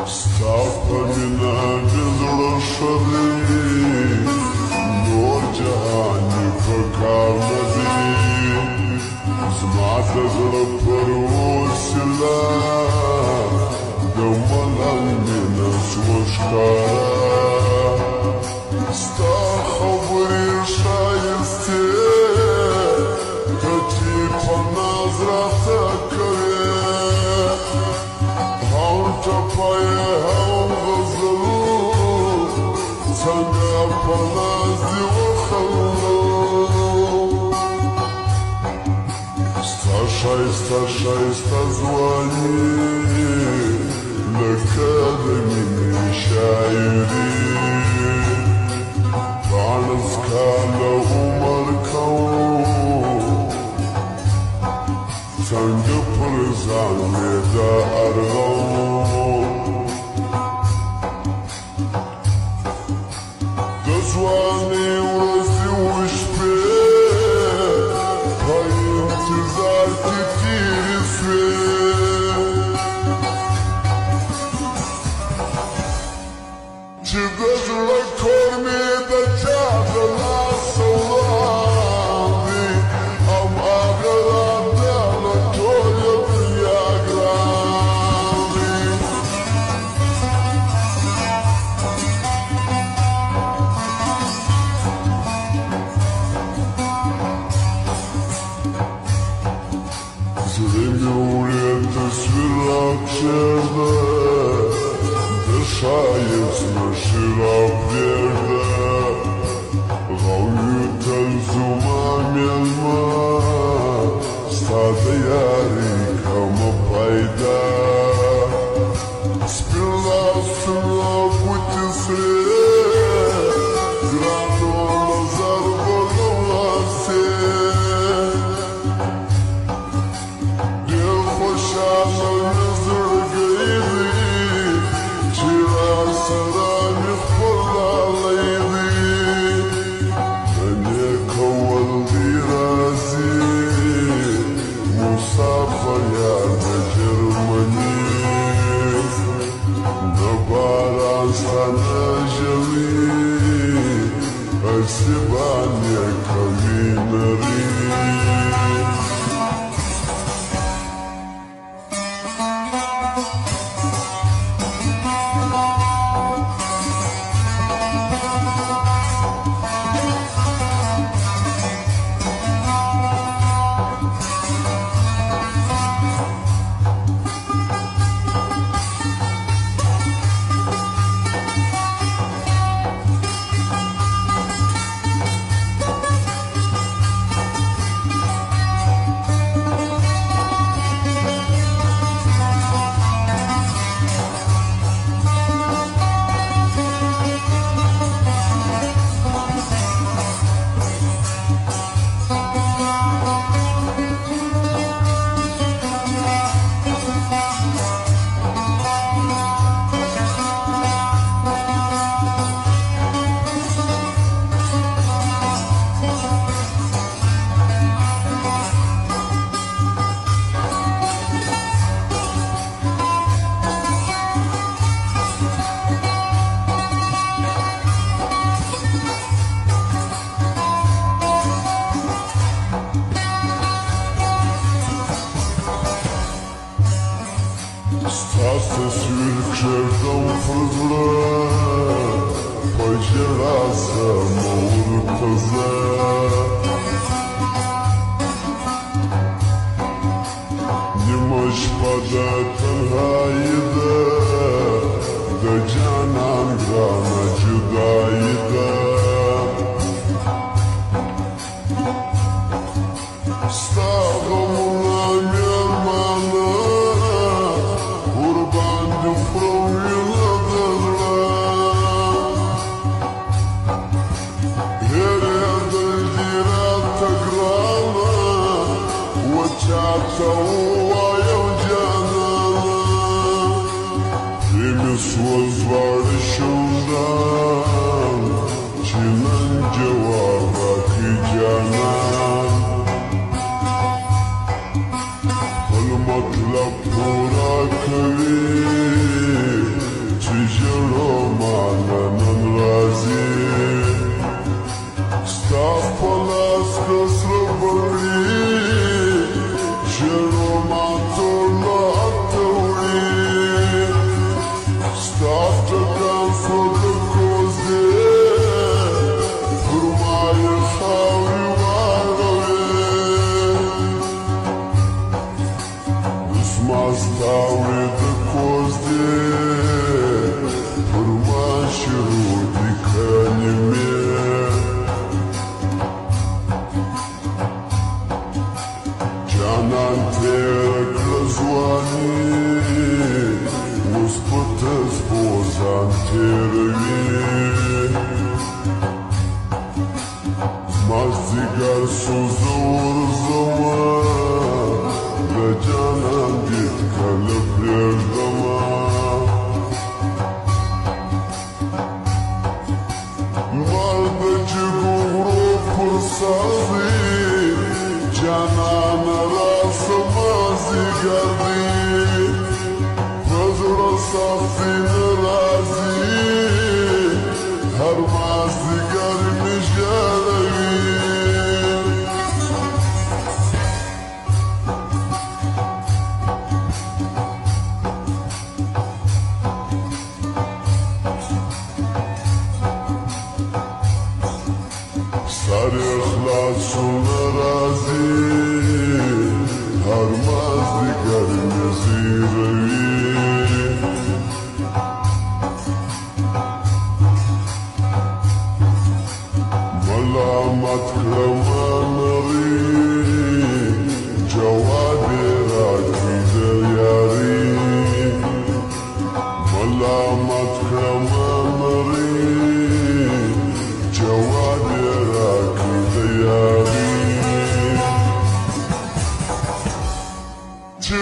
Stop نور جهانی فکرمدی زمات زړه پر وسیله د ملل مینه سوچکاره ستا خبرې ښایستې ته چې په ناز راته کوې هم ټپه یې هم غزل څنګه په ناز دې وخندل ستا ښایسته ښایسته ځواني لکه د مینې شاعري پاڼس کاله عمر کوم څنګه پر ځان مې دا ارغوم د ځوانۍ ورځې وشپې په انتظار کې تېرې سوې چې د زړه کور مې د چا د لاسه ولاندې هماغه راته له ټوله دنیا ګران دی زړه مې وړې تصویر راکښېږده د ښایست نښې راپرېږده غویو تل زما مېلمه ستا د یارۍ کمه پیدا سپین لاسونه ګوتې سرې ګرانو نظر به لوړاسې ډېر خوشحاله مې زړګی دی چې راسره مې خپل لالی دی نه کول دی راځي مسافر یار د جرمني د باران ستانه ژوي اسیبان یې کوي نري ستا تصویر کښېږدم پر زړه په ژړا سمه ورپزه نیمه شپه د تنهایي ده د جانان ګرانه جدایي ده ستا غمونه مېرمانه ورباندې خورم وینه د زړه هېرېدل دې راته ګرانه و چاته ووایم جانانه پرې مې سوځواړه شونډان چې نن جواب راکړي جانان خپل مطلب پورا کوي چې ژړو مانا نن راځي ستا په لاس کسره بړي ژړو ما ټوله هته وړي ستا ټکان سو د کوزې پر ما یې خاورې Mastały do kozdie, Purmašiu dikanje mnie. Canan tere klazwani, Uspătăs bozan terevi. Mazdigar suză urzămă, de canan dit kală pierdămă. Mardă ce guvro pursazi, canan rasă mazdigardi, Văzură safine razi, Har mazdigar mijalevi. Sare xlațul razi, Har mazdigar mijalevi. ملامت کړم نری جواب راکړي د یاري ملامت کړم نری جواب راکړي د یاري چې